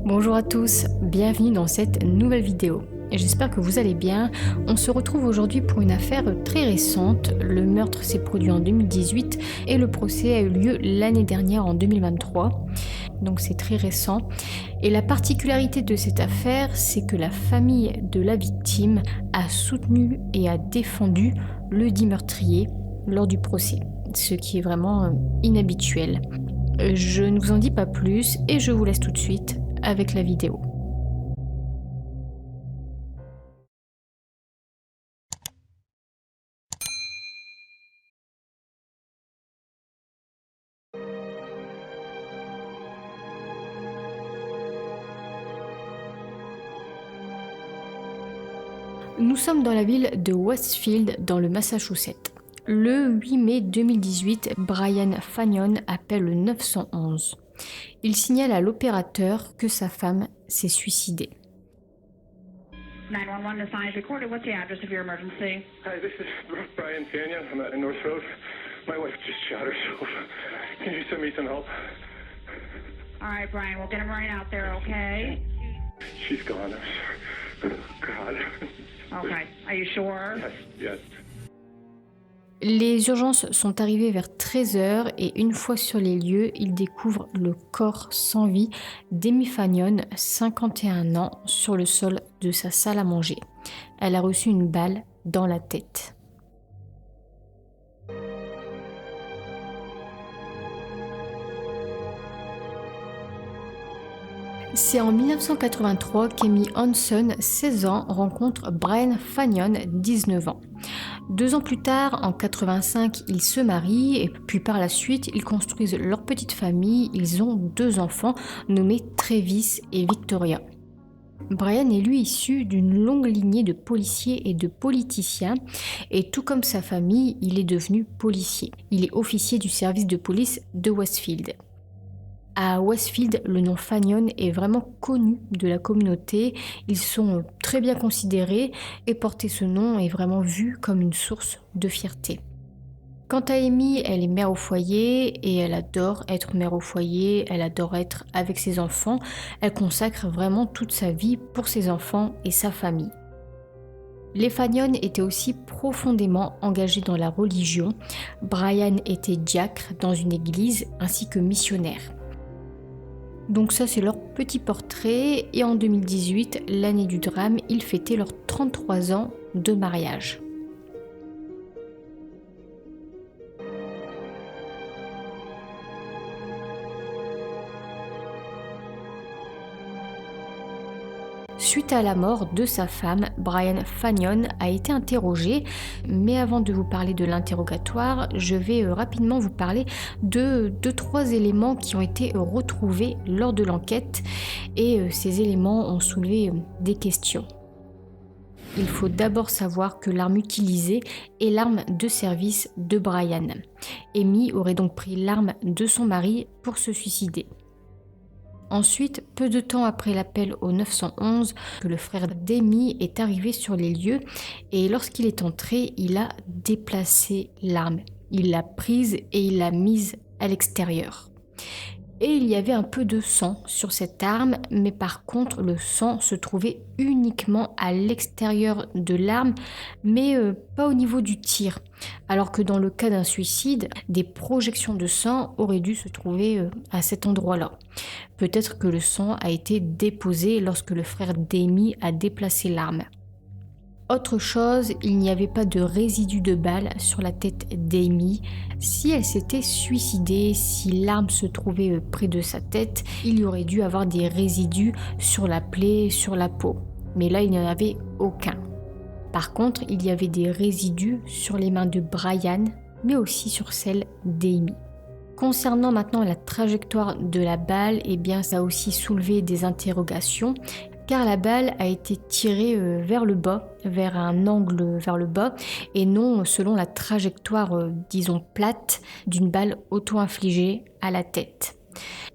Bonjour à tous, bienvenue dans cette nouvelle vidéo. J'espère que vous allez bien. On se retrouve aujourd'hui pour une affaire très récente. Le meurtre s'est produit en 2018 et le procès a eu lieu l'année dernière en 2023. Donc c'est très récent. Et la particularité de cette affaire, c'est que la famille de la victime a soutenu et a défendu le dit meurtrier lors du procès, ce qui est vraiment inhabituel. Je ne vous en dis pas plus et je vous laisse tout de suite avec la vidéo. Nous sommes dans la ville de Westfield, dans le Massachusetts. Le 8 mai 2018, Brian Fagnon appelle le 911. Il signale à l'opérateur que sa femme s'est suicidée. 911, the sign is recorded. What's the address of your emergency? Hi, this is Brian Fagnon. I'm at North Road. My wife just shot herself. Can you send me some help? All right, Brian, we'll get him right out there, okay? She's gone. Oh, God. Okay. Are you sure? Yes. Les urgences sont arrivées vers 13h et une fois sur les lieux, ils découvrent le corps sans vie d'Amy Fagnon, 51 ans, sur le sol de sa salle à manger. Elle a reçu une balle dans la tête. C'est en 1983 qu'Amy Hanson, 16 ans, rencontre Brian Fagnon, 19 ans. 2 ans plus tard, en 85, ils se marient et puis par la suite, ils construisent leur petite famille. Ils ont 2 enfants nommés Travis et Victoria. Brian est lui issu d'une longue lignée de policiers et de politiciens et tout comme sa famille, il est devenu policier. Il est officier du service de police de Westfield. À Westfield, le nom Fagnon est vraiment connu de la communauté. Ils sont très bien considérés et porter ce nom est vraiment vu comme une source de fierté. Quant à Amy, elle est mère au foyer et elle adore être mère au foyer, elle adore être avec ses enfants. Elle consacre vraiment toute sa vie pour ses enfants et sa famille. Les Fagnon étaient aussi profondément engagés dans la religion. Brian était diacre dans une église ainsi que missionnaire. Donc ça c'est leur petit portrait et en 2018, l'année du drame, ils fêtaient leurs 33 ans de mariage. Suite à la mort de sa femme, Brian Fagnon a été interrogé, mais avant de vous parler de l'interrogatoire, je vais rapidement vous parler de 2-3 éléments qui ont été retrouvés lors de l'enquête et ces éléments ont soulevé des questions. Il faut d'abord savoir que l'arme utilisée est l'arme de service de Brian. Amy aurait donc pris l'arme de son mari pour se suicider. Ensuite, peu de temps après l'appel au 911, le frère d'Amy est arrivé sur les lieux et lorsqu'il est entré, il a déplacé l'arme. Il l'a prise et il l'a mise à l'extérieur. Et il y avait un peu de sang sur cette arme, mais par contre le sang se trouvait uniquement à l'extérieur de l'arme, mais pas au niveau du tir. Alors que dans le cas d'un suicide, des projections de sang auraient dû se trouver à cet endroit-là. Peut-être que le sang a été déposé lorsque le frère d'Amy a déplacé l'arme. Autre chose, il n'y avait pas de résidus de balles sur la tête d'Amy. Si elle s'était suicidée, si l'arme se trouvait près de sa tête, il y aurait dû avoir des résidus sur la plaie, sur la peau. Mais là, il n'y en avait aucun. Par contre, il y avait des résidus sur les mains de Brian, mais aussi sur celles d'Amy. Concernant maintenant la trajectoire de la balle, eh bien, ça a aussi soulevé des interrogations. Car la balle a été tirée vers le bas, vers un angle vers le bas, et non selon la trajectoire, disons, plate d'une balle auto-infligée à la tête.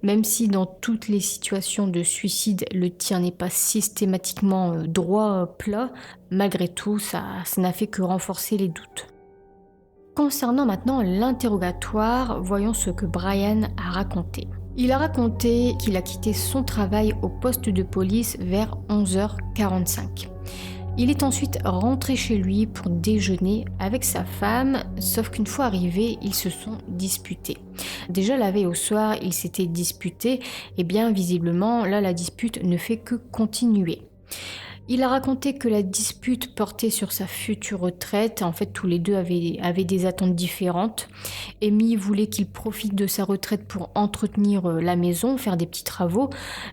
Même si dans toutes les situations de suicide, le tir n'est pas systématiquement droit, plat, malgré tout, ça n'a fait que renforcer les doutes. Concernant maintenant l'interrogatoire, voyons ce que Brian a raconté. Il a raconté qu'il a quitté son travail au poste de police vers 11h45. Il est ensuite rentré chez lui pour déjeuner avec sa femme, sauf qu'une fois arrivés, ils se sont disputés. Déjà la veille au soir, ils s'étaient disputés, et bien visiblement, là la dispute ne fait que continuer. Il a raconté que la dispute portait sur sa future retraite. En fait, tous les deux avaient des attentes différentes. Amy voulait qu'il profite de sa retraite pour entretenir la maison, faire des petits travaux,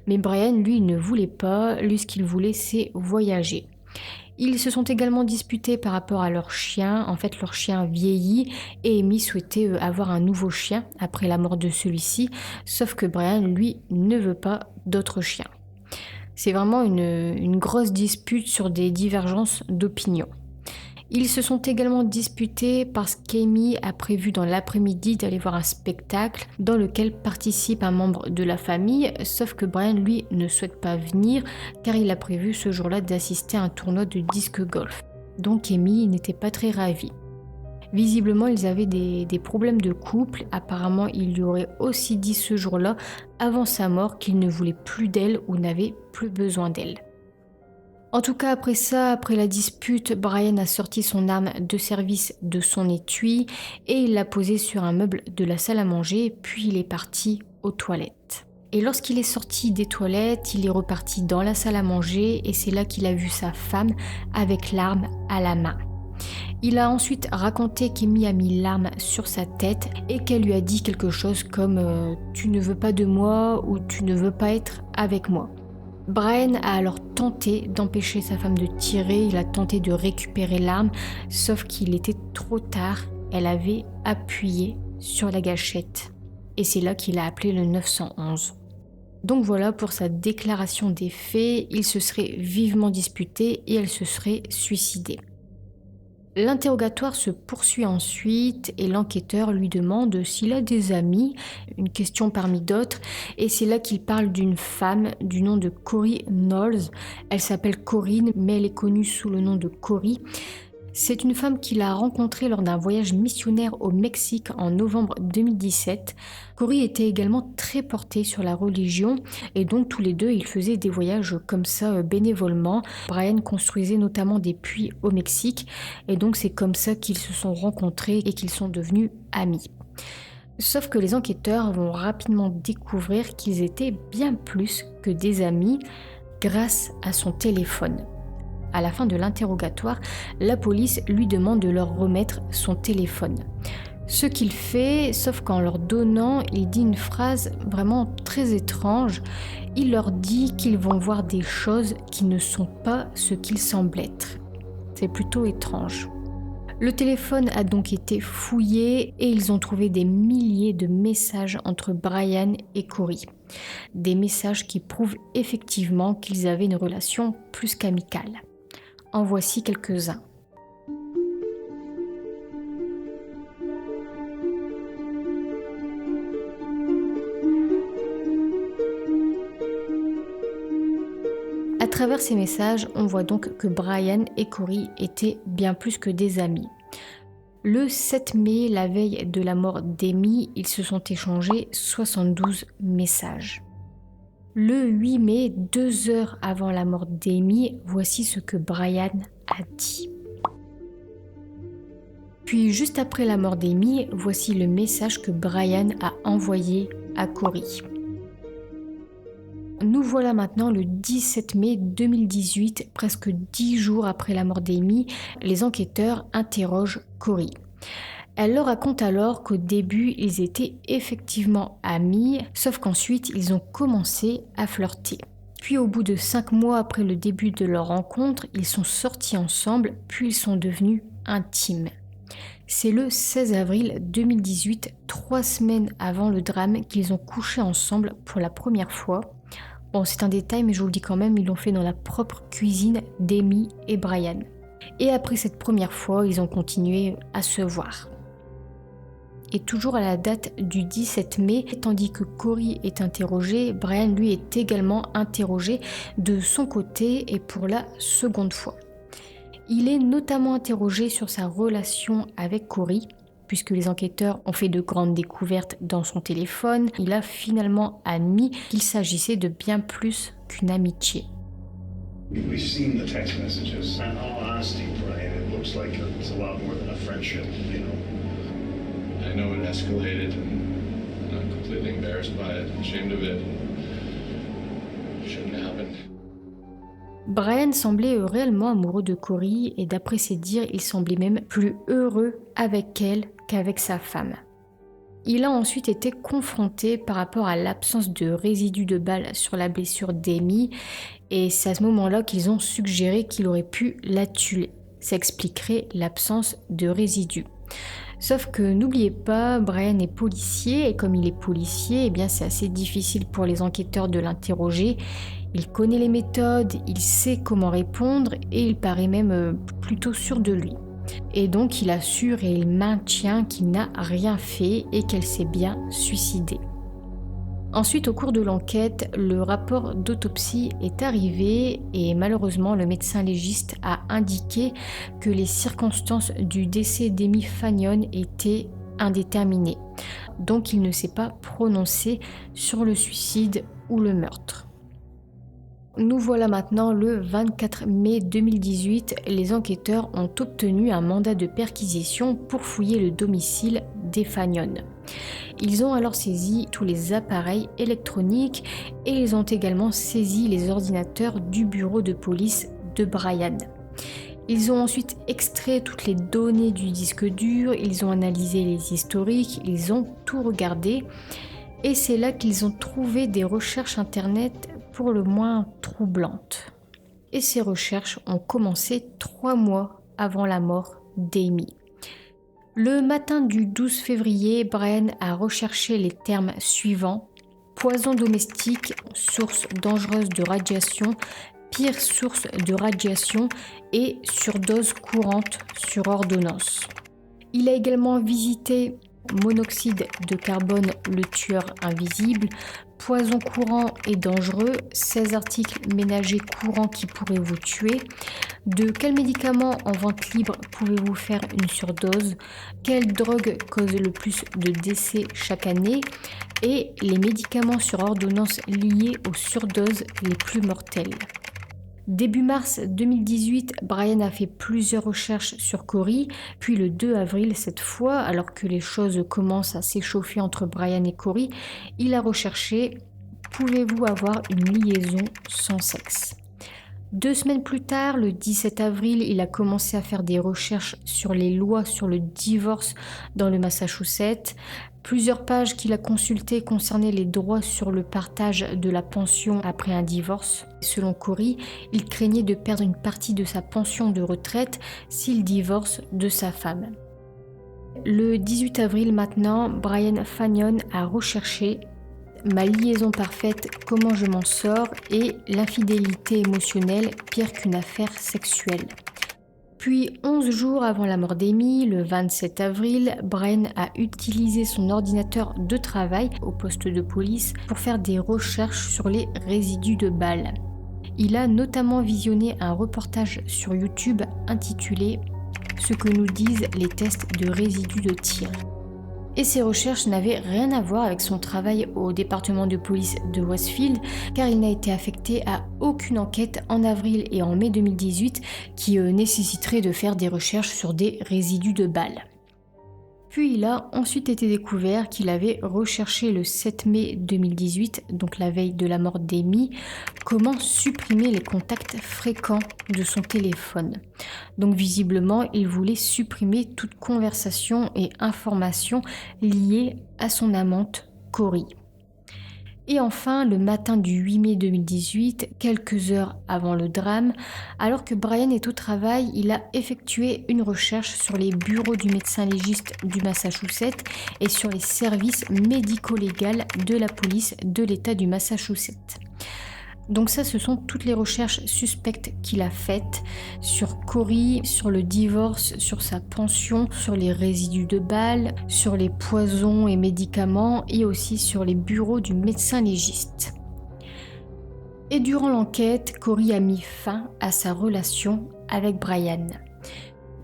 mais Brian, lui, ne voulait pas. Lui, ce qu'il voulait, c'est voyager. Ils se sont également disputés par rapport à leur chien. En fait, leur chien vieillit et Amy souhaitait avoir un nouveau chien après la mort de celui-ci, sauf que Brian, lui, ne veut pas d'autre chien. C'est vraiment une grosse dispute sur des divergences d'opinion. Ils se sont également disputés parce qu'Amy a prévu dans l'après-midi d'aller voir un spectacle dans lequel participe un membre de la famille, sauf que Brian, lui, ne souhaite pas venir car il a prévu ce jour-là d'assister à un tournoi de disc golf. Donc Amy n'était pas très ravie. Visiblement, ils avaient des problèmes de couple. Apparemment, il lui aurait aussi dit ce jour-là, avant sa mort, qu'il ne voulait plus d'elle ou n'avait plus besoin d'elle. En tout cas, après ça, après la dispute, Brian a sorti son arme de service de son étui et il l'a posée sur un meuble de la salle à manger, puis il est parti aux toilettes. Et lorsqu'il est sorti des toilettes, il est reparti dans la salle à manger et c'est là qu'il a vu sa femme avec l'arme à la main. Il a ensuite raconté qu'Amy a mis l'arme sur sa tête et qu'elle lui a dit quelque chose comme « Tu ne veux pas de moi » ou « Tu ne veux pas être avec moi ». Brian a alors tenté d'empêcher sa femme de tirer, il a tenté de récupérer l'arme, sauf qu'il était trop tard, elle avait appuyé sur la gâchette. Et c'est là qu'il a appelé le 911. Donc voilà pour sa déclaration des faits, ils se seraient vivement disputés et elle se serait suicidée. L'interrogatoire se poursuit ensuite et l'enquêteur lui demande s'il a des amis, une question parmi d'autres, et c'est là qu'il parle d'une femme du nom de Corrie Knowles. Elle s'appelle Corinne, mais elle est connue sous le nom de Corrie. C'est une femme qu'il a rencontrée lors d'un voyage missionnaire au Mexique en novembre 2017. Corrie était également très portée sur la religion et donc tous les deux ils faisaient des voyages comme ça bénévolement. Brian construisait notamment des puits au Mexique et donc c'est comme ça qu'ils se sont rencontrés et qu'ils sont devenus amis. Sauf que les enquêteurs vont rapidement découvrir qu'ils étaient bien plus que des amis grâce à son téléphone. À la fin de l'interrogatoire, la police lui demande de leur remettre son téléphone. Ce qu'il fait, sauf qu'en leur donnant, il dit une phrase vraiment très étrange. Il leur dit qu'ils vont voir des choses qui ne sont pas ce qu'ils semblent être. C'est plutôt étrange. Le téléphone a donc été fouillé et ils ont trouvé des milliers de messages entre Brian et Corrie. Des messages qui prouvent effectivement qu'ils avaient une relation plus qu'amicale. En voici quelques-uns. À travers ces messages, on voit donc que Brian et Corrie étaient bien plus que des amis. Le 7 mai, la veille de la mort d'Amy, ils se sont échangés 72 messages. Le 8 mai, 2 heures avant la mort d'Amy, voici ce que Brian a dit. Puis juste après la mort d'Amy, voici le message que Brian a envoyé à Corrie. Nous voilà maintenant le 17 mai 2018, presque 10 jours après la mort d'Amy, les enquêteurs interrogent Corrie. Elle leur raconte alors qu'au début, ils étaient effectivement amis, sauf qu'ensuite, ils ont commencé à flirter. Puis au bout de 5 mois après le début de leur rencontre, ils sont sortis ensemble, puis ils sont devenus intimes. C'est le 16 avril 2018, 3 semaines avant le drame, qu'ils ont couché ensemble pour la première fois. Bon, c'est un détail, mais je vous le dis quand même, ils l'ont fait dans la propre cuisine d'Amy et Brian. Et après cette première fois, ils ont continué à se voir. Et toujours à la date du 17 mai, tandis que Corrie est interrogée, Brian lui est également interrogé de son côté et pour la seconde fois. Il est notamment interrogé sur sa relation avec Corrie, puisque les enquêteurs ont fait de grandes découvertes dans son téléphone, il a finalement admis qu'il s'agissait de bien plus qu'une amitié. We've seen the text messages. In all honesty, Brian, it looks like it's a lot more than a friendship, you know. I know it escalated, and I'm completely embarrassed by it, ashamed of it. Shouldn't have happened. Brian semblait réellement amoureux de Corey et d'après ses dires, il semblait même plus heureux avec elle qu'avec sa femme. Il a ensuite été confronté par rapport à l'absence de résidus de balles sur la blessure d'Amy et c'est à ce moment-là qu'ils ont suggéré qu'il aurait pu la tuer. Ça expliquerait l'absence de résidus. Sauf que n'oubliez pas, Brian est policier et comme il est policier, eh bien c'est assez difficile pour les enquêteurs de l'interroger. Il connaît les méthodes, il sait comment répondre et il paraît même plutôt sûr de lui. Et donc il assure et il maintient qu'il n'a rien fait et qu'elle s'est bien suicidée. Ensuite, au cours de l'enquête, le rapport d'autopsie est arrivé et malheureusement le médecin légiste a indiqué que les circonstances du décès d'Amy Fagnon étaient indéterminées. Donc il ne s'est pas prononcé sur le suicide ou le meurtre. Nous voilà maintenant le 24 mai 2018, les enquêteurs ont obtenu un mandat de perquisition pour fouiller le domicile des Fagnon. Ils ont alors saisi tous les appareils électroniques et ils ont également saisi les ordinateurs du bureau de police de Brian. Ils ont ensuite extrait toutes les données du disque dur, ils ont analysé les historiques, ils ont tout regardé et c'est là qu'ils ont trouvé des recherches internet pour le moins troublantes. Et ces recherches ont commencé 3 mois avant la mort d'Amy. Le matin du 12 février, Brian a recherché les termes suivants: poison domestique, source dangereuse de radiation, pire source de radiation et surdose courante sur ordonnance. Il a également visité monoxyde de carbone, le tueur invisible, poison courant et dangereux, 16 articles ménagers courants qui pourraient vous tuer, de quels médicaments en vente libre pouvez-vous faire une surdose, quelle drogue cause le plus de décès chaque année et les médicaments sur ordonnance liés aux surdoses les plus mortelles. Début mars 2018, Brian a fait plusieurs recherches sur Corey, puis le 2 avril cette fois, alors que les choses commencent à s'échauffer entre Brian et Corey, il a recherché « Pouvez-vous avoir une liaison sans sexe ?» 2 semaines plus tard, le 17 avril, il a commencé à faire des recherches sur les lois sur le divorce dans le Massachusetts. Plusieurs pages qu'il a consultées concernaient les droits sur le partage de la pension après un divorce. Selon Corey, il craignait de perdre une partie de sa pension de retraite s'il divorce de sa femme. Le 18 avril maintenant, Brian Fagnon a recherché ma liaison parfaite, comment je m'en sors et l'infidélité émotionnelle, pire qu'une affaire sexuelle. Puis 11 jours avant la mort d'Amy, le 27 avril, Brian a utilisé son ordinateur de travail au poste de police pour faire des recherches sur les résidus de balles. Il a notamment visionné un reportage sur YouTube intitulé « Ce que nous disent les tests de résidus de tir ». Et ces recherches n'avaient rien à voir avec son travail au département de police de Westfield, car il n'a été affecté à aucune enquête en avril et en mai 2018 qui nécessiterait de faire des recherches sur des résidus de balles. Puis il a ensuite été découvert qu'il avait recherché le 7 mai 2018, donc la veille de la mort d'Amy, comment supprimer les contacts fréquents de son téléphone. Donc visiblement, il voulait supprimer toute conversation et information liées à son amante Corey. Et enfin, le matin du 8 mai 2018, quelques heures avant le drame, alors que Brian est au travail, il a effectué une recherche sur les bureaux du médecin légiste du Massachusetts et sur les services médico-légaux de la police de l'État du Massachusetts. Donc ça, ce sont toutes les recherches suspectes qu'il a faites sur Corey, sur le divorce, sur sa pension, sur les résidus de balles, sur les poisons et médicaments et aussi sur les bureaux du médecin légiste. Et durant l'enquête, Corey a mis fin à sa relation avec Brian.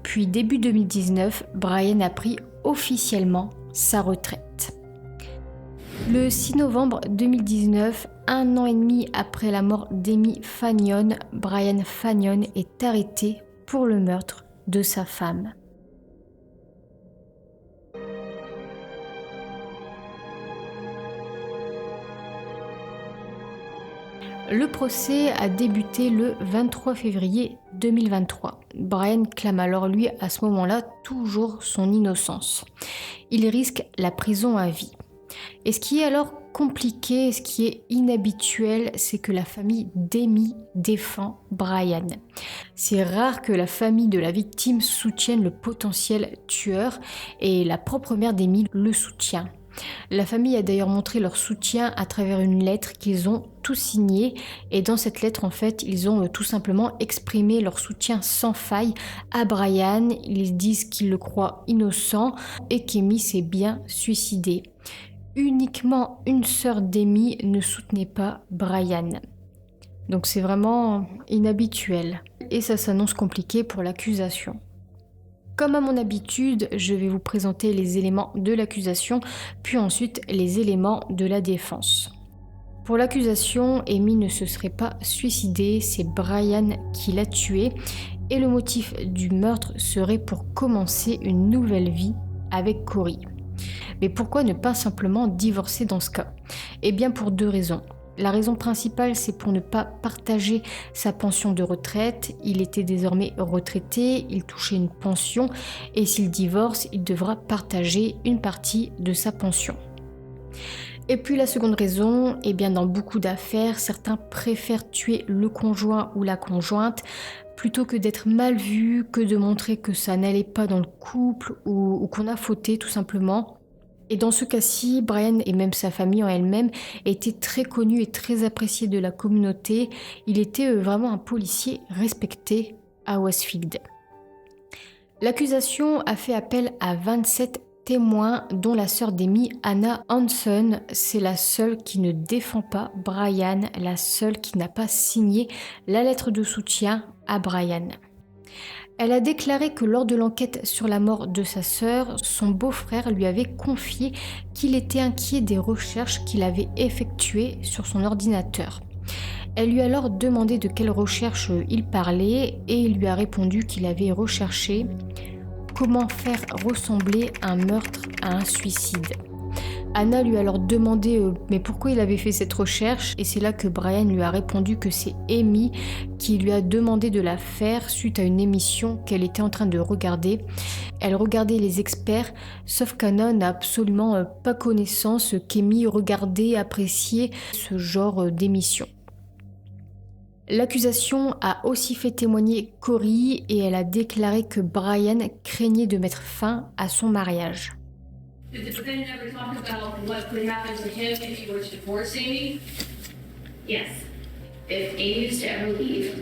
Puis début 2019, Brian a pris officiellement sa retraite. Le 6 novembre 2019, 1 an et demi après la mort d'Amy Fagnon, Brian Fagnon est arrêté pour le meurtre de sa femme. Le procès a débuté le 23 février 2023. Brian clame alors lui à ce moment-là toujours son innocence. Il risque la prison à vie. Et ce qui est alors compliqué, ce qui est inhabituel, c'est que la famille d'Amy défend Brian. C'est rare que la famille de la victime soutienne le potentiel tueur et la propre mère d'Amy le soutient. La famille a d'ailleurs montré leur soutien à travers une lettre qu'ils ont tous signée et dans cette lettre en fait ils ont tout simplement exprimé leur soutien sans faille à Brian. Ils disent qu'ils le croient innocent et qu'Amy s'est bien suicidée. Uniquement une sœur d'Amy ne soutenait pas Brian. Donc c'est vraiment inhabituel et ça s'annonce compliqué pour l'accusation. Comme à mon habitude, je vais vous présenter les éléments de l'accusation, puis ensuite les éléments de la défense. Pour l'accusation, Amy ne se serait pas suicidée, c'est Brian qui l'a tuée, et le motif du meurtre serait pour commencer une nouvelle vie avec Corey. Mais pourquoi ne pas simplement divorcer dans ce cas ? Eh bien pour 2 raisons. La raison principale, c'est pour ne pas partager sa pension de retraite. Il était désormais retraité, il touchait une pension et s'il divorce, il devra partager une partie de sa pension. Et puis la seconde raison, eh bien dans beaucoup d'affaires, certains préfèrent tuer le conjoint ou la conjointe plutôt que d'être mal vu, que de montrer que ça n'allait pas dans le couple ou qu'on a fauté tout simplement. Et dans ce cas-ci, Brian et même sa famille en elle-même étaient très connus et très appréciés de la communauté. Il était vraiment un policier respecté à Westfield. L'accusation a fait appel à 27 témoins, dont la sœur d'Amy, Anna Hanson. C'est la seule qui ne défend pas Brian, la seule qui n'a pas signé la lettre de soutien à Brian. Elle a déclaré que lors de l'enquête sur la mort de sa sœur, son beau-frère lui avait confié qu'il était inquiet des recherches qu'il avait effectuées sur son ordinateur. Elle lui a alors demandé de quelles recherches il parlait et il lui a répondu qu'il avait recherché comment faire ressembler un meurtre à un suicide. Anna lui a alors demandé mais pourquoi il avait fait cette recherche et c'est là que Brian lui a répondu que c'est Amy qui lui a demandé de la faire suite à une émission qu'elle était en train de regarder. Elle regardait les experts, sauf qu'Anna n'a absolument pas connaissance qu'Amy regardait, appréciait ce genre d'émission. L'accusation a aussi fait témoigner Corey et elle a déclaré que Brian craignait de mettre fin à son mariage. Did the defendant ever talk about what could happen to him if he were to divorce Amy? Yes. If Amy was to ever leave,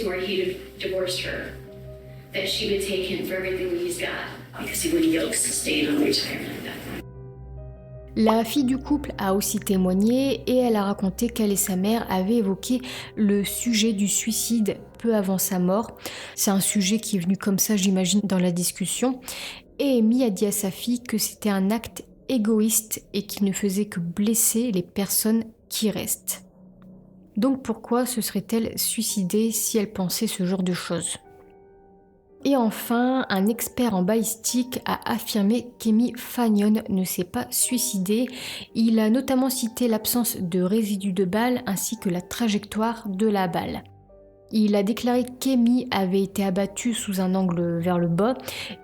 or he divorced her, that she would take him for everything that he's got because he wouldn't be able to sustain on retirement at that point. La fille du couple a aussi témoigné et elle a raconté qu'elle et sa mère avaient évoqué le sujet du suicide peu avant sa mort. C'est un sujet qui est venu comme ça, j'imagine, dans la discussion. Et Amy a dit à sa fille que c'était un acte égoïste et qu'il ne faisait que blesser les personnes qui restent. Donc pourquoi se serait-elle suicidée si elle pensait ce genre de choses ? Et enfin, un expert en balistique a affirmé qu'Amy Fagnon ne s'est pas suicidée. Il a notamment cité l'absence de résidus de balle ainsi que la trajectoire de la balle. Il a déclaré qu'Amy avait été abattue sous un angle vers le bas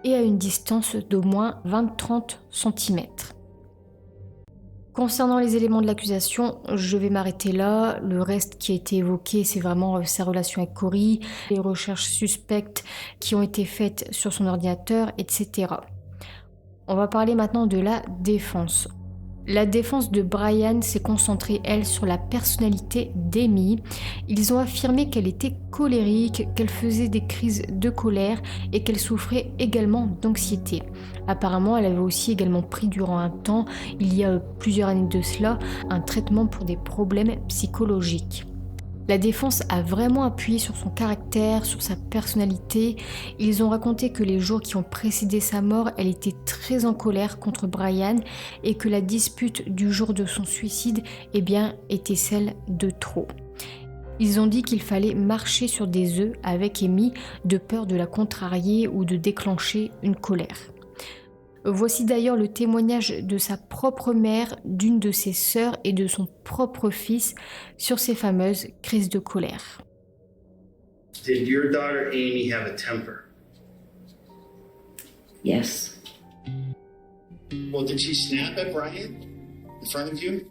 et à une distance d'au moins 20-30 cm. Concernant les éléments de l'accusation, je vais m'arrêter là. Le reste qui a été évoqué, c'est vraiment sa relation avec Corey, les recherches suspectes qui ont été faites sur son ordinateur, etc. On va parler maintenant de la défense. La défense de Brian s'est concentrée, elle, sur la personnalité d'Amy. Ils ont affirmé qu'elle était colérique, qu'elle faisait des crises de colère et qu'elle souffrait également d'anxiété. Apparemment, elle avait aussi également pris durant un temps, il y a plusieurs années de cela, un traitement pour des problèmes psychologiques. La défense a vraiment appuyé sur son caractère, sur sa personnalité. Ils ont raconté que les jours qui ont précédé sa mort, elle était très en colère contre Brian et que la dispute du jour de son suicide, était celle de trop. Ils ont dit qu'il fallait marcher sur des œufs avec Amy de peur de la contrarier ou de déclencher une colère. Voici d'ailleurs le témoignage de sa propre mère, d'une de ses sœurs et de son propre fils sur ces fameuses crises de colère. Did your daughter Amy have a temper? Yes. Well, did she snap at Brian in front of you?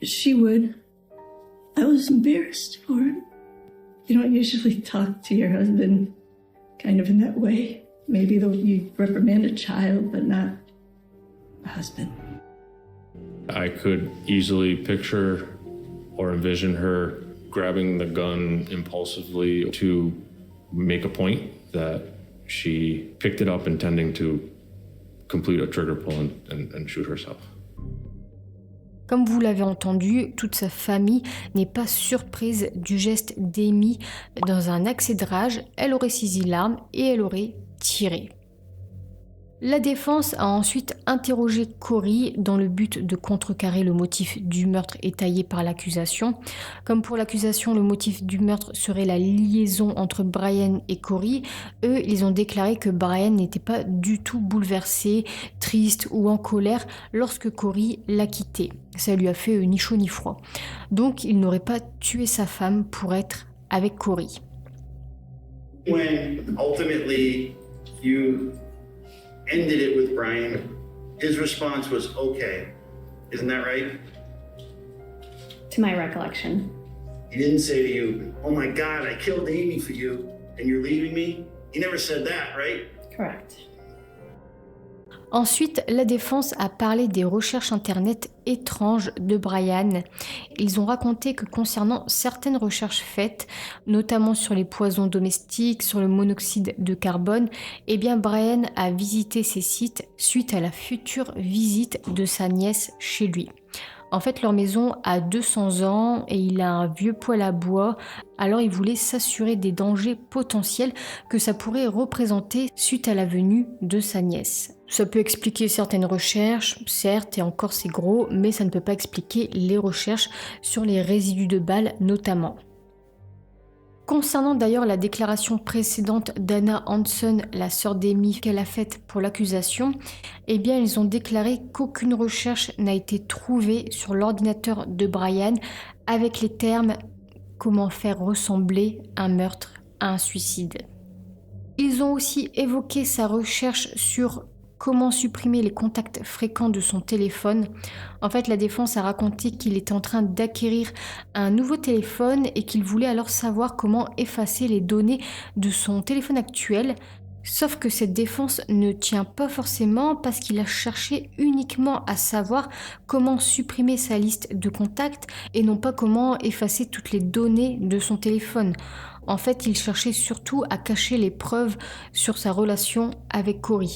She would. I was embarrassed for him. You don't usually talk to your husband kind of in that way. Maybe you reprimand a child, but not a husband. I could easily picture or envision her grabbing the gun impulsively to make a point that she picked it up intending to complete a trigger pull and shoot herself. Comme vous l'avez entendu, toute sa famille n'est pas surprise du geste d'Amy. Dans un accès de rage, elle aurait saisi l'arme et elle aurait tiré. La défense a ensuite interrogé Corey dans le but de contrecarrer le motif du meurtre étayé par l'accusation. Comme pour l'accusation, le motif du meurtre serait la liaison entre Brian et Corey, eux, ils ont déclaré que Brian n'était pas du tout bouleversé, triste ou en colère lorsque Corey l'a quitté. Ça lui a fait ni chaud ni froid. Donc, il n'aurait pas tué sa femme pour être avec Corey. When ultimately you ended it with Brian, his response was okay. Isn't that right? To my recollection. He didn't say to you, oh my God, I killed Amy for you and you're leaving me? He never said that, right? Correct. Ensuite, la défense a parlé des recherches internet étranges de Brian. Ils ont raconté que concernant certaines recherches faites, notamment sur les poisons domestiques, sur le monoxyde de carbone, Brian a visité ces sites suite à la future visite de sa nièce chez lui. En fait, leur maison a 200 ans et il a un vieux poêle à bois, alors il voulait s'assurer des dangers potentiels que ça pourrait représenter suite à la venue de sa nièce. Ça peut expliquer certaines recherches, certes, et encore c'est gros, mais ça ne peut pas expliquer les recherches sur les résidus de balles notamment. Concernant d'ailleurs la déclaration précédente d'Anna Hanson, la sœur d'Amy, qu'elle a faite pour l'accusation, ils ont déclaré qu'aucune recherche n'a été trouvée sur l'ordinateur de Brian avec les termes « comment faire ressembler un meurtre à un suicide ». Ils ont aussi évoqué sa recherche sur comment supprimer les contacts fréquents de son téléphone. En fait, la défense a raconté qu'il était en train d'acquérir un nouveau téléphone et qu'il voulait alors savoir comment effacer les données de son téléphone actuel. Sauf que cette défense ne tient pas forcément parce qu'il a cherché uniquement à savoir comment supprimer sa liste de contacts et non pas comment effacer toutes les données de son téléphone. En fait, il cherchait surtout à cacher les preuves sur sa relation avec Corey.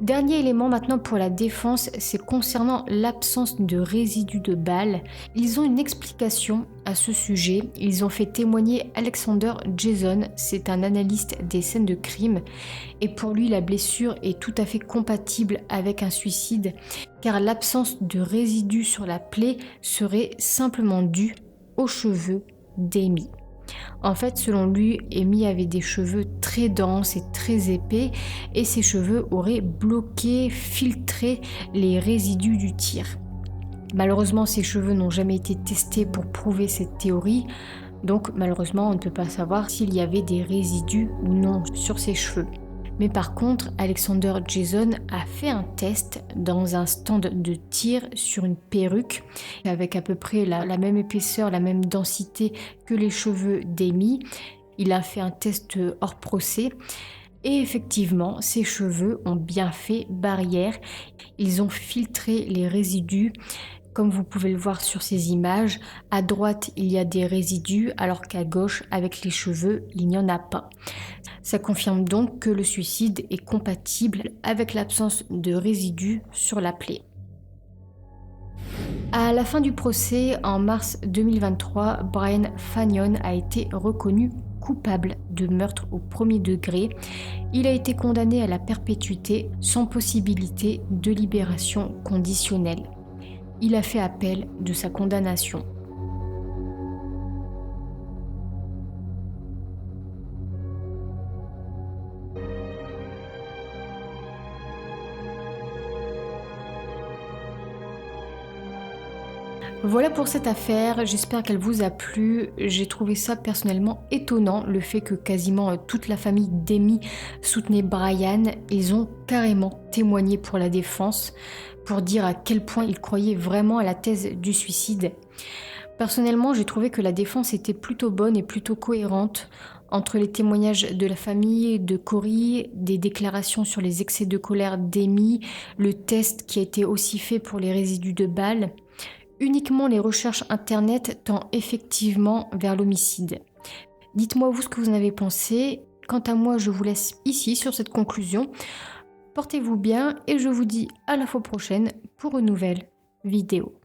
Dernier élément maintenant pour la défense, c'est concernant l'absence de résidus de balles. Ils ont une explication à ce sujet. Ils ont fait témoigner Alexander Jason, c'est un analyste des scènes de crime. Et pour lui, la blessure est tout à fait compatible avec un suicide, car l'absence de résidus sur la plaie serait simplement due aux cheveux d'Amy. En fait, selon lui, Amy avait des cheveux très denses et très épais et ses cheveux auraient bloqué, filtré les résidus du tir. Malheureusement, ses cheveux n'ont jamais été testés pour prouver cette théorie, donc malheureusement, on ne peut pas savoir s'il y avait des résidus ou non sur ses cheveux. Mais par contre, Alexander Jason a fait un test dans un stand de tir sur une perruque avec à peu près la même épaisseur, la même densité que les cheveux d'Amy. Il a fait un test hors procès et effectivement, ses cheveux ont bien fait barrière. Ils ont filtré les résidus. Comme vous pouvez le voir sur ces images, à droite il y a des résidus alors qu'à gauche avec les cheveux il n'y en a pas. Ça confirme donc que le suicide est compatible avec l'absence de résidus sur la plaie. À la fin du procès, en mars 2023, Brian Fagnon a été reconnu coupable de meurtre au premier degré. Il a été condamné à la perpétuité sans possibilité de libération conditionnelle. Il a fait appel de sa condamnation. Voilà pour cette affaire, j'espère qu'elle vous a plu. J'ai trouvé ça personnellement étonnant, le fait que quasiment toute la famille d'Amy soutenait Brian. Ils ont carrément témoigné pour la défense, pour dire à quel point ils croyaient vraiment à la thèse du suicide. Personnellement, j'ai trouvé que la défense était plutôt bonne et plutôt cohérente. Entre les témoignages de la famille, de Corey, des déclarations sur les excès de colère d'Amy, le test qui a été aussi fait pour les résidus de balles, uniquement les recherches internet tendent effectivement vers l'homicide. Dites-moi vous ce que vous en avez pensé. Quant à moi, je vous laisse ici sur cette conclusion. Portez-vous bien et je vous dis à la fois prochaine pour une nouvelle vidéo.